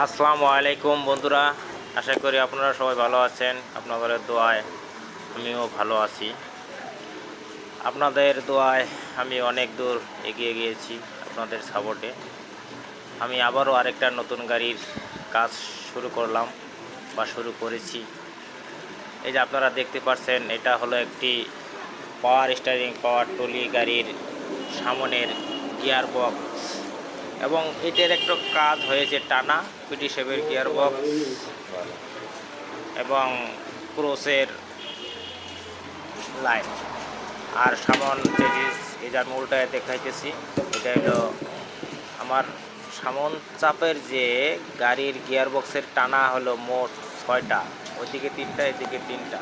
আসসালামু আলাইকুম বন্ধুরা, আশা করি আপনারা সবাই ভালো আছেন। আপনাদের দোয়ায় আমিও ভালো আছি। আপনাদের দোয়ায় আমি অনেক দূর এগিয়ে গিয়েছি। আপনাদের সাপোর্টে আমি আবারও আরেকটা নতুন গাড়ির কাজ শুরু করলাম বা শুরু করেছি। এই যে আপনারা দেখতে পাচ্ছেন, এটা হলো একটি পাওয়ার স্টিয়ারিং পাওয়ার টলি গাড়ির সামনের গিয়ার বক্স, এবং এটার একটা কাজ হয়েছে টানা পিটি7 গিয়ার বক্স এবং ক্রসের লাইন আর সামন চেজিস। এই যে আমি উল্টায় দেখাইতেছি, এটা হলো আমার সামন চাপের যে গাড়ির গিয়ার বক্সের টানা হলো মোট 6টা, ওইদিকে 3টা এদিকে 3টা।